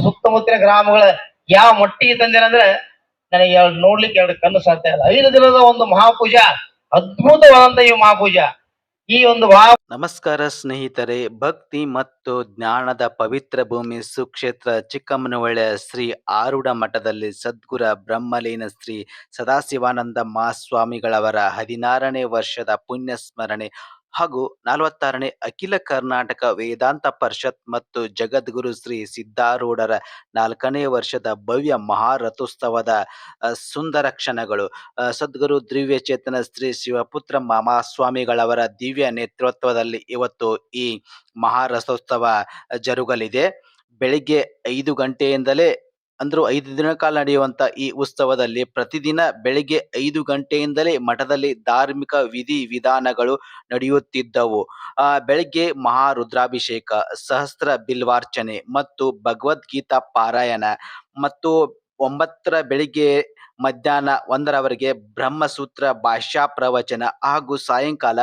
ಸುತ್ತಮುತ್ತಲಿನ ಗ್ರಾಮಗಳ ಯಾವ ಮಟ್ಟಿಗೆ ತಂದಿರ ಅಂದ್ರೆ ನನಗೆ ನೋಡ್ಲಿಕ್ಕೆ ಎರಡು ಕಣ್ಣು ಸಾಧ್ಯ ಇಲ್ಲ. 5 ದಿನದ ಒಂದು ಮಹಾಪೂಜಾ, ಅದ್ಭುತವಾದಂತ ಈ ಮಹಾಪೂಜಾ, ಈ ಒಂದು ನಮಸ್ಕಾರ ಸ್ನೇಹಿತರೆ. ಭಕ್ತಿ ಮತ್ತು ಜ್ಞಾನದ ಪವಿತ್ರ ಭೂಮಿ ಸುಕ್ಷೇತ್ರ ಚಿಕ್ಕಮ್ಮನಹೊಳೆ ಶ್ರೀ ಆರೂಢ ಮಠದಲ್ಲಿ ಸದ್ಗುರ ಬ್ರಹ್ಮಲೀನ ಶ್ರೀ ಸದಾಶಿವಾನಂದ ಮಹಾಸ್ವಾಮಿಗಳವರ 16ನೇ ವರ್ಷದ ಪುಣ್ಯ ಸ್ಮರಣೆ ಹಾಗೂ 46ನೇ ಅಖಿಲ ಕರ್ನಾಟಕ ವೇದಾಂತ ಪರಿಷತ್ ಮತ್ತು ಜಗದ್ಗುರು ಶ್ರೀ ಸಿದ್ಧಾರೂಢರ 4ನೇ ವರ್ಷದ ಭವ್ಯ ಮಹಾರಥೋತ್ಸವದ ಸುಂದರ ಕ್ಷಣಗಳು. ಸದ್ಗುರು ದಿವ್ಯ ಚೇತನ ಶ್ರೀ ಶಿವಪುತ್ರ ಮಹಾಸ್ವಾಮಿಗಳವರ ದಿವ್ಯ ನೇತೃತ್ವದಲ್ಲಿ ಇವತ್ತು ಈ ಮಹಾರಥೋತ್ಸವ ಜರುಗಲಿದೆ. ಬೆಳಿಗ್ಗೆ 5 ಗಂಟೆಯಿಂದಲೇ 5 ದಿನ ಕಾಲ ನಡೆಯುವಂತ ಈ ಉತ್ಸವದಲ್ಲಿ ಪ್ರತಿದಿನ ಬೆಳಿಗ್ಗೆ 5 ಗಂಟೆಯಿಂದಲೇ ಮಠದಲ್ಲಿ ಧಾರ್ಮಿಕ ವಿಧಿ ವಿಧಾನಗಳು ನಡೆಯುತ್ತಿದ್ದವು. ಬೆಳಿಗ್ಗೆ ಮಹಾರುದ್ರಾಭಿಷೇಕ, ಸಹಸ್ರ ಬಿಲ್ವಾರ್ಚನೆ ಮತ್ತು ಭಗವದ್ಗೀತಾ ಪಾರಾಯಣ ಮತ್ತು 9 ಬೆಳಿಗ್ಗೆ ಮಧ್ಯಾಹ್ನ 1ರವರೆಗೆ ಬ್ರಹ್ಮಸೂತ್ರ ಭಾಷ್ಯ ಪ್ರವಚನ ಹಾಗೂ ಸಾಯಂಕಾಲ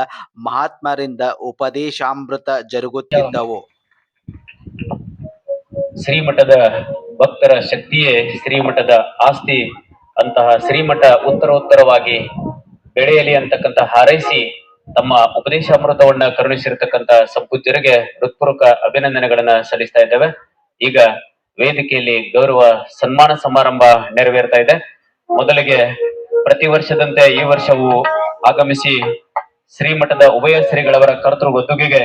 ಮಹಾತ್ಮರಿಂದ ಉಪದೇಶಾಮೃತ ಜರುಗುತ್ತಿದ್ದವು. ಶ್ರೀಮಠದ ಭಕ್ತರ ಶಕ್ತಿಯೇ ಶ್ರೀಮಠದ ಆಸ್ತಿ. ಅಂತಹ ಶ್ರೀಮಠ ಉತ್ತರೋತ್ತರವಾಗಿ ಬೆಳೆಯಲಿ ಅಂತಕ್ಕಂಥ ಹಾರೈಸಿ ತಮ್ಮ ಉಪದೇಶಾಮೃತವನ್ನ ಕರುಣಿಸಿರತಕ್ಕಂಥ ಸಂಪೂಜ್ಯರಿಗೆ ಹೃತ್ಪೂರ್ವಕ ಅಭಿನಂದನೆಗಳನ್ನ ಸಲ್ಲಿಸ್ತಾ ಇದ್ದೇವೆ. ಈಗ ವೇದಿಕೆಯಲ್ಲಿ ಗೌರವ ಸನ್ಮಾನ ಸಮಾರಂಭ ನೆರವೇರ್ತಾ ಇದೆ. ಮೊದಲಿಗೆ ಪ್ರತಿ ವರ್ಷದಂತೆ ಈ ವರ್ಷವೂ ಆಗಮಿಸಿ ಶ್ರೀಮಠದ ಉಭಯ ಶ್ರೀಗಳವರ ಕರ್ತೃ ಗದ್ದುಗೆಗೆ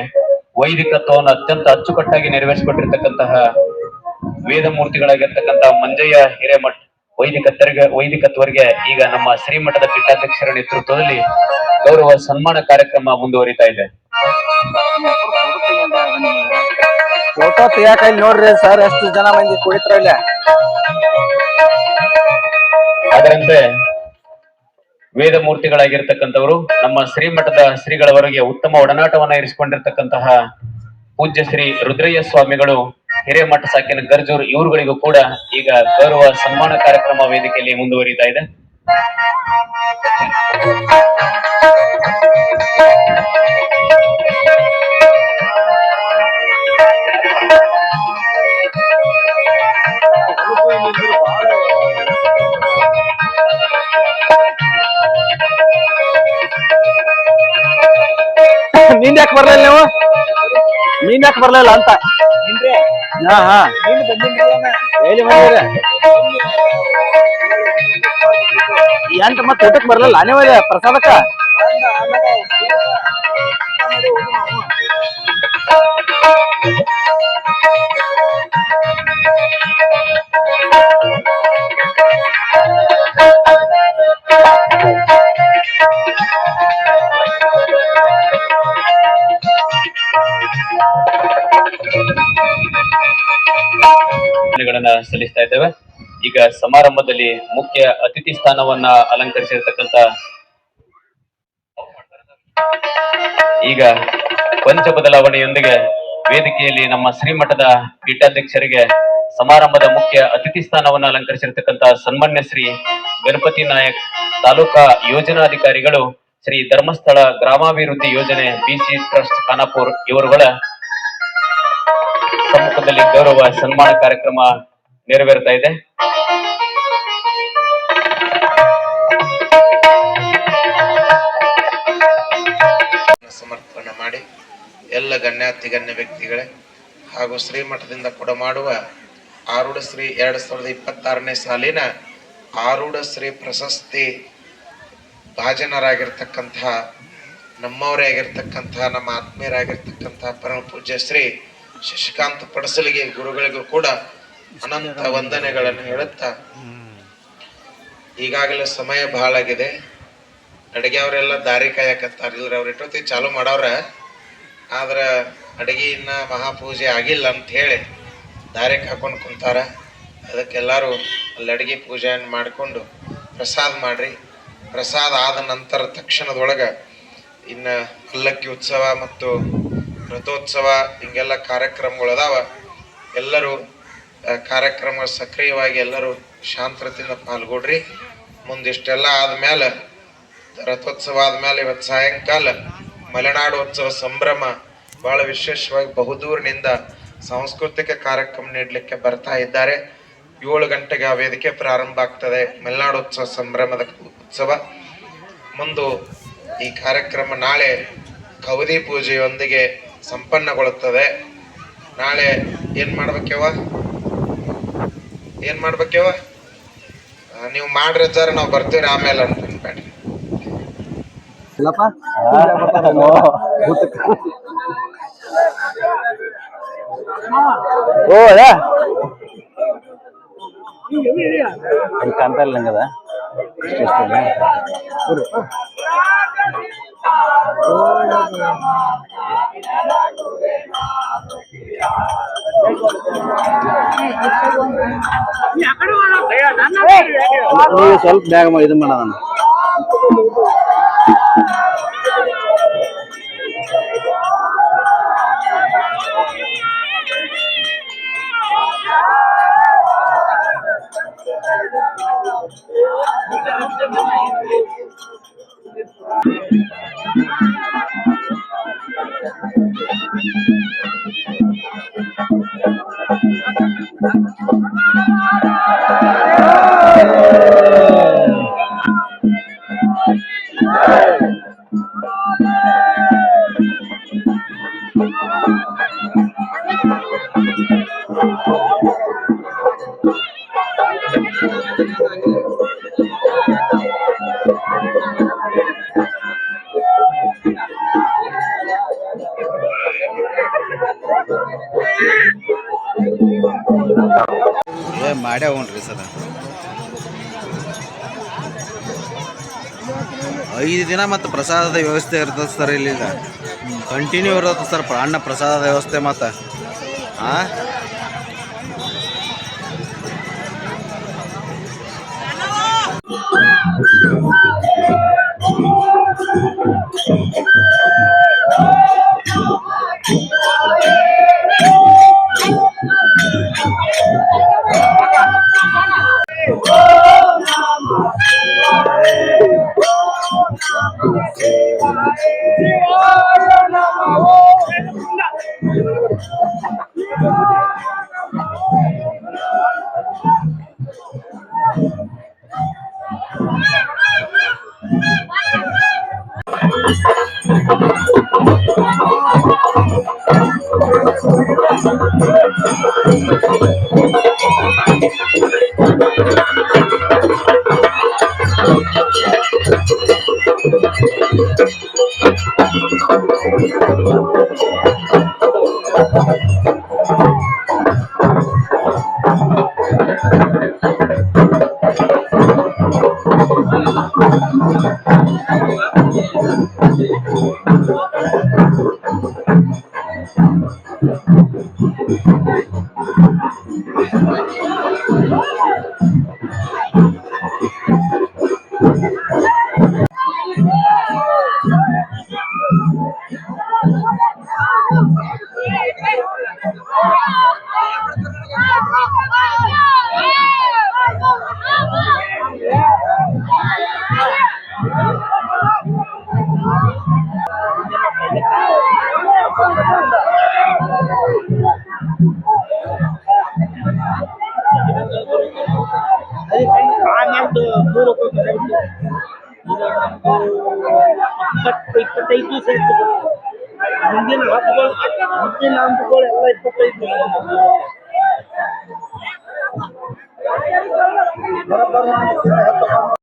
ವೈದಿಕತ್ವವನ್ನು ಅತ್ಯಂತ ಅಚ್ಚುಕಟ್ಟಾಗಿ ನೆರವೇರಿಸಿಕೊಟ್ಟಿರ್ತಕ್ಕಂತಹ ವೇದ ಮೂರ್ತಿಗಳಾಗಿರ್ತಕ್ಕಂತಹ ಮಂಜಯ್ಯ ಹಿರೇಮಠ್ ವೈದಿಕತ್ವರಿಗೆ ಈಗ ನಮ್ಮ ಶ್ರೀಮಠದ ಪೀಠಾಧ್ಯಕ್ಷರ ನೇತೃತ್ವದಲ್ಲಿ ಗೌರವ ಸನ್ಮಾನ ಕಾರ್ಯಕ್ರಮ ಮುಂದುವರಿತಾ ಇದೆ. ಫೋಟೋ ತೆಗಿಯಾಕ ನೋಡ್ರಿ ಸರ್, ಎಷ್ಟು ಜನ ಮಂದಿ ಕುಳಿತ್ರಲ್ಲ. ಅದರಂತೆ ವೇದ ಮೂರ್ತಿಗಳಾಗಿರ್ತಕ್ಕಂಥವರು ನಮ್ಮ ಶ್ರೀಮಠದ ಶ್ರೀಗಳವರಿಗೆ ಉತ್ತಮ ಒಡನಾಟವನ್ನ ಇರಿಸಿಕೊಂಡಿರ್ತಕ್ಕಂತಹ ಪೂಜ್ಯ ಶ್ರೀ ರುದ್ರಯ್ಯ ಸ್ವಾಮಿಗಳು ಹಿರೇಮಠ ಸಾಕಿನ ಗರ್ಜೂರ್, ಇವರುಗಳಿಗೂ ಕೂಡ ಈಗ ಗೌರವ ಸನ್ಮಾನ ಕಾರ್ಯಕ್ರಮ ವೇದಿಕೆಯಲ್ಲಿ ಮುಂದುವರಿತಾ ಇದೆ. ನೀನ್ ಯಾಕೆ ಬರ್ಲಿಲ್ಲ ನೀವು? ನೀನ್ ಯಾಕೆ ಬರ್ಲಿಲ್ಲ ಅಂತ? ಎಂಟು ಮತ್ತೆ ಊಟಕ್ಕೆ ಬರ್ಲಿಲ್ಲ ನೀವು ಪ್ರಸಾದಕ್ಕ? ಸಲ್ಲಿಸ್ತಾ ಇದ್ದೇವೆ. ಈಗ ಸಮಾರಂಭದಲ್ಲಿ ಮುಖ್ಯ ಅತಿಥಿ ಸ್ಥಾನವನ್ನ ಅಲಂಕರಿಸಿರ್ತಕ್ಕಂಥ ಈಗ ಪಂಚ ಬದಲಾವಣೆಯೊಂದಿಗೆ ವೇದಿಕೆಯಲ್ಲಿ ನಮ್ಮ ಶ್ರೀಮಠದ ಪೀಠಾಧ್ಯಕ್ಷರಿಗೆ ಸಮಾರಂಭದ ಮುಖ್ಯ ಅತಿಥಿ ಸ್ಥಾನವನ್ನ ಅಲಂಕರಿಸಿರ್ತಕ್ಕಂಥ ಸನ್ಮಾನ್ಯ ಶ್ರೀ ಗಣಪತಿ ನಾಯಕ್ ತಾಲೂಕಾ ಯೋಜನಾಧಿಕಾರಿಗಳು, ಶ್ರೀ ಧರ್ಮಸ್ಥಳ ಗ್ರಾಮಾಭಿವೃದ್ಧಿ ಯೋಜನೆ ಬಿಸಿ ಟ್ರಸ್ಟ್ ಖಾನಾಪುರ್ ಇವರುಗಳ ಸಮ್ಮುಖದಲ್ಲಿ ಗೌರವ ಸನ್ಮಾನ ಕಾರ್ಯಕ್ರಮ ನೆರವೇರ್ತಾ ಇದೆ. ಸಮರ್ಪಣೆ ಮಾಡಿ ಎಲ್ಲ ಗಣ್ಯಾತಿಗಣ್ಯ ವ್ಯಕ್ತಿಗಳೇ ಹಾಗೂ ಶ್ರೀಮಠದಿಂದ ಕೂಡ ಮಾಡುವ ಆರೂಢ ಶ್ರೀ 2026ನೇ ಸಾಲಿನ ಆರೂಢ ಶ್ರೀ ಪ್ರಶಸ್ತಿ ಭಾಜನರಾಗಿರ್ತಕ್ಕಂತಹ ನಮ್ಮವರೇ ಆಗಿರ್ತಕ್ಕಂತಹ ನಮ್ಮ ಆತ್ಮೀಯರಾಗಿರ್ತಕ್ಕಂತಹ ಪರಮ ಪೂಜ್ಯ ಶ್ರೀ ಶಶಿಕಾಂತ್ ಪಡಸಲಿಗೆ ಗುರುಗಳಿಗೂ ಕೂಡ ಅನಂತ ವಂದನೆಗಳನ್ನು ಹೇಳುತ್ತಾ, ಈಗಾಗಲೇ ಸಮಯ ಬಹಳ ಆಗಿದೆ. ಅಡಿಗೆ ಅವರೆಲ್ಲ ದಾರಿ ಕಾಯಕತ್ತಾರ. ಇಲ್ರಿ ಅವ್ರ ಇಟ್ಟೊತ್ತಿಗೆ ಚಾಲು ಮಾಡವ್ರ, ಆದ್ರ ಅಡಿಗೆ ಇನ್ನ ಮಹಾಪೂಜೆ ಆಗಿಲ್ಲ ಅಂತ ಹೇಳಿ ದಾರಿ ಕಾಕೊಂಡು ಕುಂತಾರ. ಅದಕ್ಕೆಲ್ಲರೂ ಅಲ್ಲಿ ಅಡಿಗೆ ಪೂಜೆಯನ್ನು ಮಾಡಿಕೊಂಡು ಪ್ರಸಾದ ಮಾಡ್ರಿ. ಪ್ರಸಾದ ಆದ ನಂತರ ತಕ್ಷಣದೊಳಗೆ ಇನ್ನ ಪಲ್ಲಕ್ಕಿ ಉತ್ಸವ ಮತ್ತು ರಥೋತ್ಸವ ಹಿಂಗೆಲ್ಲ ಕಾರ್ಯಕ್ರಮಗಳು ಅದಾವ. ಎಲ್ಲರೂ ಕಾರ್ಯಕ್ರಮ ಸಕ್ರಿಯವಾಗಿ ಎಲ್ಲರೂ ಶಾಂತತೆಯಿಂದ ಪಾಲ್ಗೊಡ್ರಿ. ಮುಂದಿಷ್ಟೆಲ್ಲ ಆದ್ಮೇಲೆ ರಥೋತ್ಸವ ಆದ್ಮೇಲೆ ಇವತ್ತು ಸಾಯಂಕಾಲ ಮಲೆನಾಡು ಉತ್ಸವ ಸಂಭ್ರಮ ಬಹಳ ವಿಶೇಷವಾಗಿ ಬಹುದೂರಿನಿಂದ ಸಾಂಸ್ಕೃತಿಕ ಕಾರ್ಯಕ್ರಮ ನೀಡಲಿಕ್ಕೆ ಬರ್ತಾ ಇದ್ದಾರೆ. 7 ಗಂಟೆಗೆ ಆ ವೇದಿಕೆ ಪ್ರಾರಂಭ ಆಗ್ತದೆ. ಮಲೆನಾಡೋತ್ಸವ ಸಂಭ್ರಮದ ಉತ್ಸವ ಮುಂದು ಈ ಕಾರ್ಯಕ್ರಮ ನಾಳೆ ಕವದಿ ಪೂಜೆಯೊಂದಿಗೆ ಸಂಪನ್ನಗೊಳ್ಳುತ್ತದೆ. ನಾಳೆ ಏನ್ ಮಾಡ್ಬೇಕವ ನೀವು ಮಾಡ್ರಿ ಸರ್, ನಾವು ಬರ್ತೀವಿ ಆಮೇಲೆ ಅಂತ ಬೇಡ್ರಿ. ಇಲ್ಲಪ್ಪ ಓ ಕಾಣ್ತಾ ಇಲ್ಲ ನಂಗದ ನೀವು ಸ್ವಲ್ಪ ಬ್ಯಾಗ್ ಇದು ಮಾಡೋಣ. ಮಾಡ್ಯಾವ ಹೋಗ್ರಿ ಸರ 5 ದಿನ ಮತ್ತು ಪ್ರಸಾದದ ವ್ಯವಸ್ಥೆ ಇರ್ತದೆ ಸರ್. ಇಲ್ಲಿ ಕಂಟಿನ್ಯೂ ಇರುತ್ತೆ ಸರ್ ಅನ್ನ ಪ್ರಸಾದದ ವ್ಯವಸ್ಥೆ ಮತ್ತು ಮುಂದಿನ ಹಬ್ಬಗಳು ಎಲ್ಲ 25